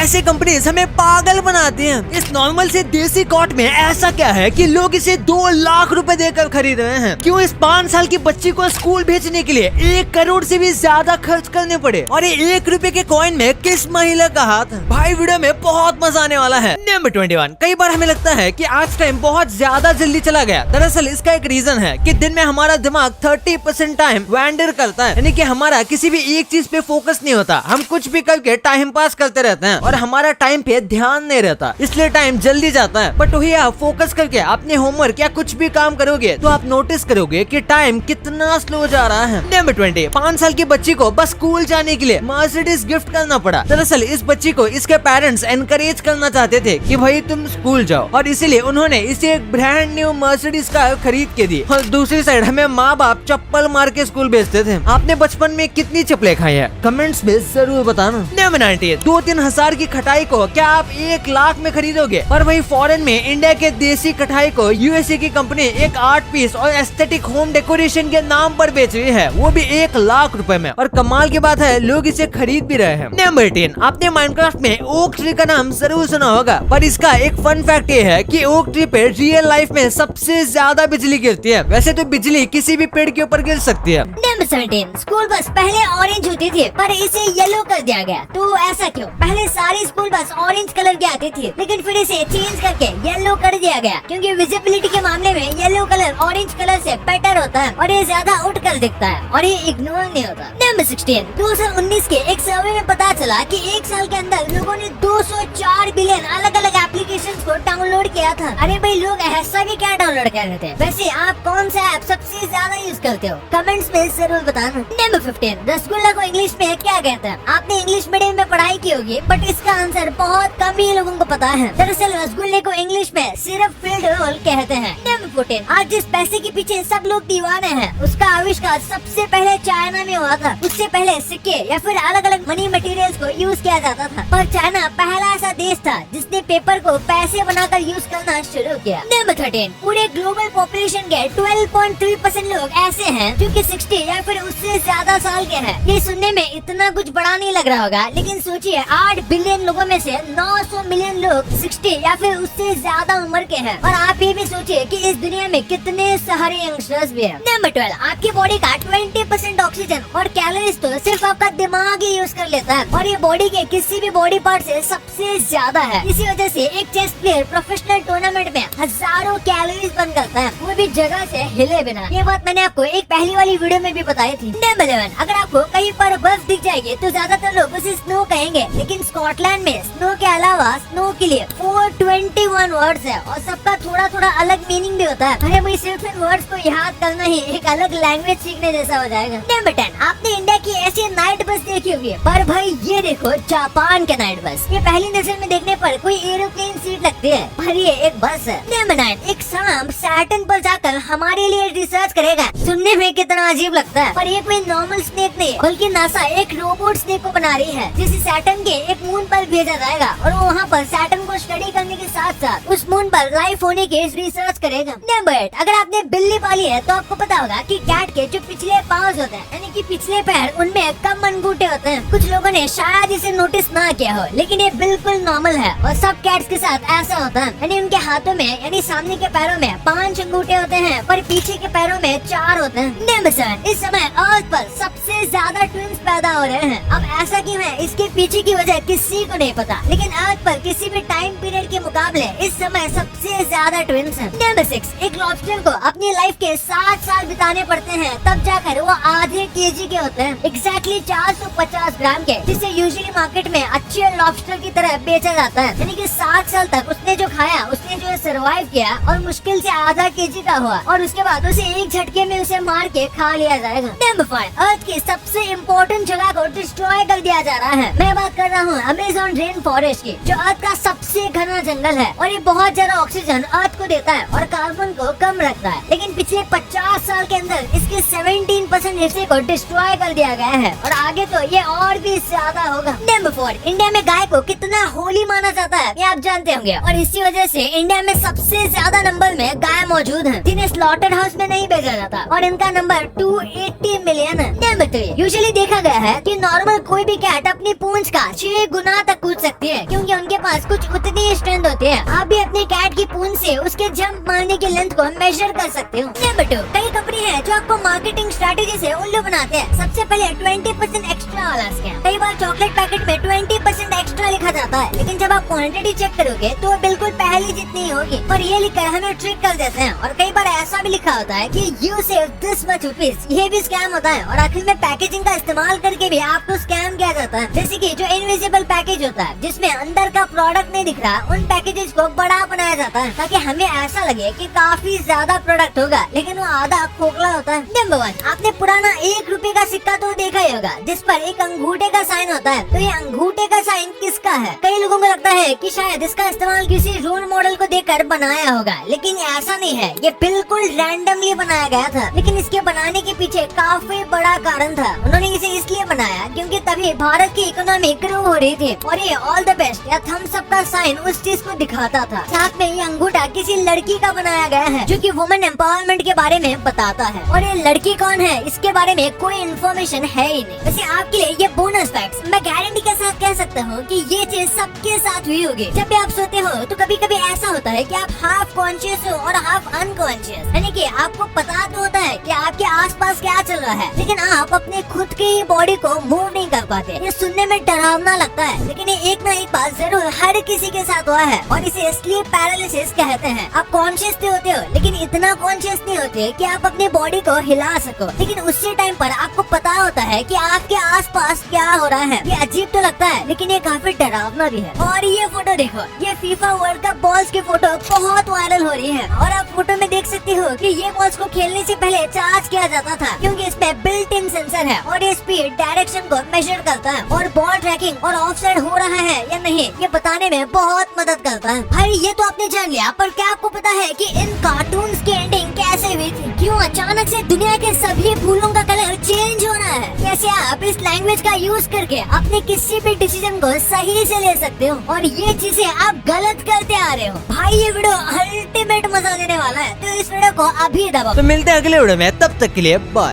ऐसे कंपनीज हमें पागल बनाती हैं। इस नॉर्मल से देसी कॉट में ऐसा क्या है कि लोग इसे 2 लाख रुपए देकर खरीद रहे हैं? क्यों इस 5 साल की बच्ची को स्कूल भेजने के लिए 1 करोड़ से भी ज्यादा खर्च करने पड़े? और ये 1 रुपए के कॉइन में किस महिला का हाथ है? भाई वीडियो में बहुत मजा आने वाला है। नंबर 21, कई बार हमें लगता है कि आज टाइम बहुत ज्यादा जल्दी चला गया। दरअसल इसका एक रीजन है कि दिन में हमारा दिमाग 30% टाइम वैंडर करता है, यानी कि हमारा किसी भी एक चीज पे फोकस नहीं होता। हम कुछ भी करके टाइम पास करते रहते हैं और हमारा टाइम पे ध्यान नहीं रहता, इसलिए टाइम जल्दी जाता है। बट वही आप फोकस करके अपने होमवर्क या कुछ भी काम करोगे तो आप नोटिस करोगे कि टाइम कितना स्लो जा रहा है। नंबर 20, 5 साल की बच्ची को बस स्कूल जाने के लिए मर्सिडीज गिफ्ट करना पड़ा। दरअसल इस बच्ची को इसके पेरेंट्स एनकरेज करना चाहते थे कि भाई तुम स्कूल जाओ, और इसीलिए उन्होंने इसे एक ब्रांड न्यू मर्सिडीज कार खरीद के दी। और दूसरी साइड हमें माँ बाप चप्पल मार के स्कूल भेजते थे। आपने बचपन में कितनी चप्पलें खाई है? कमेंट्स में जरूर बताना। नंबर 90, 2-3 हजार की खटाई को क्या आप 1 लाख में खरीदोगे? और वही फॉरेन में इंडिया के देसी कटाई को यूएसए की कंपनी एक आर्ट पीस और एस्थेटिक होम डेकोरेशन के नाम पर बेच रही है, वो भी 1 लाख रुपए में। और कमाल की बात है लोग इसे खरीद भी रहे हैं। नंबर 10, आपने माइनक्राफ्ट में ओक ट्री का नाम जरूर सुना होगा, पर इसका एक फन फैक्ट ये है कि ओक ट्री पे रियल लाइफ में सबसे ज्यादा बिजली गिरती है। वैसे तो बिजली किसी भी पेड़ के ऊपर गिर सकती है। नंबर 17, स्कूल बस पहले ऑरेंज होती थी पर इसे येलो कर दिया गया, तो ऐसा क्यों? पहले सारी स्कूल बस ऑरेंज कलर की आती थी, लेकिन फिर इसे चेंज करके येलो कर दिया गया, क्योंकि विजिबिलिटी के मामले में येलो कलर ऑरेंज कलर से बेटर होता है और ये ज्यादा उठ कर दिखता है और ये इग्नोर नहीं होता। नंबर 16, 2019 के एक सर्वे में पता चला कि 1 साल के अंदर लोगों ने 204 बिलियन अलग अलग एप्लीकेशंस को डाउनलोड किया था। अरे भाई लोग ऐसा भी क्या डाउनलोड कर रहे थे? वैसे आप कौन सा ऐप सबसे ज्यादा यूज करते हो? कमेंट्स में जरूर बताना। नंबर 15, रसगुल्ला को इंग्लिश में क्या कहते हैं? आपने इंग्लिश मीडियम में पढ़ाई की होगी, बट इसका आंसर बहुत कम ही लोगों को पता है। दरअसल रसगुल्ले को इंग्लिश में सिर्फ फील्ड रोल कहते हैं। नंबर 14, आज जिस पैसे के पीछे सब लोग दीवाने हैं, उसका आविष्कार सबसे पहले चाइना में हुआ था। उससे पहले सिक्के या फिर अलग अलग मनी मटेरियल्स को यूज किया जाता था, पर चाइना पहला ऐसा देश था जिसने पेपर को पैसे बनाकर यूज करना शुरू किया। नंबर 13, पूरे ग्लोबल पॉपुलेशन के 12.3% लोग ऐसे हैं जो कि 60 या फिर उससे ज्यादा साल के हैं। ये सुनने में इतना कुछ बड़ा नहीं लग रहा होगा, लेकिन सोचिए 8 बिलियन लोगों में से 900 मिलियन लोग 60 या फिर उससे ज्यादा उम्र के हैं। और आप ये भी सोचिए कि इस दुनिया में कितने सारे यंगस्टर्स भी हैं। नंबर 12, आपकी बॉडी का 20% ऑक्सीजन और कैलोरीज तो सिर्फ आपका दिमाग ही यूज कर लेता है, और ये बॉडी के किसी भी बॉडी पार्ट से सबसे ज्यादा है। इसी वजह से एक चेस प्लेयर प्रोफेशनल टूर्नामेंट में हजारों कैलोरीज बर्न करता है, वो भी जगह से हिले बिना। ये बात मैंने आपको एक पहली वाली वीडियो में भी बताई थी। नंबर 11, अगर आपको कहीं पर बर्फ दिख जाएगी तो ज्यादातर लोग उसे स्नो कहेंगे, लेकिन स्कॉटलैंड में स्नो के अलावा स्नो के लिए 421 वर्ड्स है और सबका थोड़ा थोड़ा अलग मीनिंग भी होता है। अरे भाई सिर्फ इन वर्ड्स को याद करना ही एक अलग लैंग्वेज सीखने जैसा हो जाएगा। नंबर 10, आपने इंडिया की ऐसी नाइट बस देखी होगी, पर भाई ये देखो जापान के नाइट बस। ये पहली नजर में देखने पर कोई एरोप्लेन सीट लगती है, पर ये एक बस है। नंबर 9, एक सांप सैटर्न पर जाकर हमारे लिए रिसर्च करेगा। सुनने में कितना अजीब लगता है, पर ये कोई नॉर्मल स्नेक नहीं, बल्कि नासा एक रोबोट स्नेक को बना रही है, जिसे सैटर्न के एक मून पर भेजा जाएगा और वो वहाँ पर सैटर्न को स्टडी करने के साथ साथ उस मून पर लाइफ होने के रिसर्च करेगा। नंबर 8, अगर आपने बिल्ली पाली है तो आपको पता होगा कि कैट के जो पिछले पाँव होते हैं, यानी कि पिछले पैर, उनमें कम अंगूठे होते हैं। कुछ लोगों ने शायद इसे नोटिस ना किया हो, लेकिन ये बिल्कुल नॉर्मल है और सब कैट्स के साथ ऐसा होता है। यानी उनके हाथों में यानी सामने के पैरों में 5 अंगूठे होते हैं, पर पीछे के पैरों में 4 होते हैं। नंबर 7, इस समय अर्थ पर सबसे ज्यादा ट्विंस पैदा हो रहे हैं। अब ऐसा क्यों है, इसके पीछे की वजह किसी को नहीं पता, लेकिन अर्थ पर किसी भी टाइम पीरियड के मुकाबले इस समय सबसे ज्यादा ट्विंस हैं। नंबर 6, एक लॉबस्टर को अपनी लाइफ के 7 साल बिताने पड़ते हैं, तब जाकर वो आधे केजी के होते हैं, एग्जैक्टली 450 ग्राम के, जिसे यूजुअली मार्केट में अच्छे लॉबस्टर की तरह बेचा जाता है। यानी कि 7 साल तक उसने जो खाया, उसने जो सरवाइव किया और मुश्किल से आधा केजी का हुआ, और उसके बाद उसे एक झटके में उसे मार के खा लिया जाएगा। नंबर 5, अर्थ की सबसे इम्पोर्टेंट जगह को डिस्ट्रॉय कर दिया जा रहा है। मैं बात कर रहा हूँ अमेज़न रेन फॉरेस्ट की, जो अर्थ का सबसे घना जंगल है और ये बहुत ज्यादा ऑक्सीजन अर्थ को देता है और कार्बन को कम रखता है। लेकिन पिछले 50 साल के अंदर इसके 17% हिस्से को डिस्ट्रॉय कर दिया गया है और आगे तो ये और भी ज्यादा होगा। नंबर 4, इंडिया में गाय को कितना होली माना जाता है ये आप जानते होंगे, और इसी वजह से इंडिया में सबसे ज्यादा नंबर में गाय मौजूद है, जिन्हें स्लॉटर हाउस में नहीं भेजा जाता, और इनका नंबर 280 मिलियन है। नंबर 3, यूजुअली देखा गया है कि नॉर्मल कोई भी कैट अपनी पूंछ का 6 गुना तक कूद सकती है, क्योंकि पास कुछ उतनी ही स्ट्रेंथ होती है। आप भी अपने कैट की पूंछ से उसके जंप मारने की लेंथ को मेजर कर सकते हो। नंबर 2, कई कंपनी है जो आपको मार्केटिंग स्ट्रेटेजी से उल्लू बनाते हैं। सबसे पहले 20% एक्स्ट्रा वाला स्कैम। कई बार चॉकलेट पैकेट में 20% एक्स्ट्रा लिखा जाता है, लेकिन जब आप क्वांटिटी चेक करोगे तो वो बिल्कुल पहले जितनी होगी, पर ये लिखकर हमें ट्रिक कर देते हैं। और कई बार ऐसा भी लिखा होता है कि you save this much rupees, ये भी स्कैम होता है। और आखिर में पैकेजिंग का इस्तेमाल करके भी आपको स्कैम किया जाता है। जैसे कि जो इनविजिबल पैकेज होता है जिसमें अंदर का प्रोडक्ट नहीं दिख रहा, उन पैकेजेस को बड़ा बनाया जाता है ताकि हमें ऐसा लगे कि काफी ज्यादा प्रोडक्ट होगा, लेकिन वो आधा खोखला होता है। नंबर 1, आपने पुराना 1 रुपए का सिक्का तो देखा ही होगा जिस पर एक अंगूठे का साइन होता है। तो ये अंगूठे का साइन किसका है? कई लोगों को लगता है कि शायद इसका इस्तेमाल किसी रोल मॉडल को देखकर बनाया होगा, लेकिन ऐसा नहीं है। ये बिल्कुल रैंडमली बनाया गया था, लेकिन इसके बनाने के पीछे काफी बड़ा कारण था। उन्होंने इसे इसलिए बनाया क्योंकि तभी भारत की इकोनॉमी ग्रो हो रही थी और ये ऑल द बेस्ट या थम्स अप का साइन उस चीज को दिखाता था। साथ में ये अंगूठा किसी लड़की का बनाया गया है जो कि वुमेन एम्पावरमेंट के बारे में बताता है। और ये लड़की कौन है इसके बारे में कोई इन्फॉर्मेशन है ही नहीं। वैसे आपके लिए ये बोनस फैक्ट्स, मैं गारंटी के साथ कह सकता हूँ कि ये चीज सबके साथ हुई होगी। जब भी आप सोते हो तो कभी कभी ऐसा होता है कि आप हाफ कॉन्शियस हो और हाफ अनकॉन्शियस, यानी कि आपको पता तो होता है कि आपके आसपास क्या चल रहा है, लेकिन आप अपने खुद की ही बॉडी को मूव नहीं कर पाते। ये सुनने में डरावना लगता है, लेकिन ये एक ना एक बात जरूर हर किसी के साथ हुआ है और इसे स्लीप पैरालिसिस कहते हैं। आप कॉन्शियस तो होते हो, लेकिन इतना कॉन्शियस नहीं होते कि आप अपनी बॉडी को हिला सको, लेकिन उसी टाइम पर आपको पता होता है कि आपके आसपास क्या हो रहा है। ये अजीब तो लगता है, लेकिन ये काफी डरावना भी है। और ये फोटो देखो, ये फीफा वर्ल्ड कप बॉल्स की फोटो बहुत वायरल हो रही है और आप फोटो में देख सकते हो कि ये बॉल्स को खेलने से पहले चार्ज किया जाता था, क्योंकि इसमें बिल्ट इन सेंसर है और ये स्पीड डायरेक्शन को मेजर करता है और बॉल ट्रैकिंग और ऑफसाइड हो रहा है या नहीं ये बताने में बहुत मदद करता है। भाई ये तो आपने जान लिया, पर क्या आपको पता है कि इन कार्टून्स की एंडिंग कैसे हुई थी? क्यों अचानक से दुनिया के सभी फूलों का कलर चेंज हो रहा है? कैसे आप इस लैंग्वेज का यूज करके अपने किसी भी डिसीजन को सही से ले सकते हो और ये चीजें आप गलत करते आ रहे हो। भाई ये वीडियो अल्टीमेट मजा देने वाला है, तो इस वीडियो को अभी दबाओ। तो मिलते हैं अगले वीडियो में, तब तक के लिए बाय।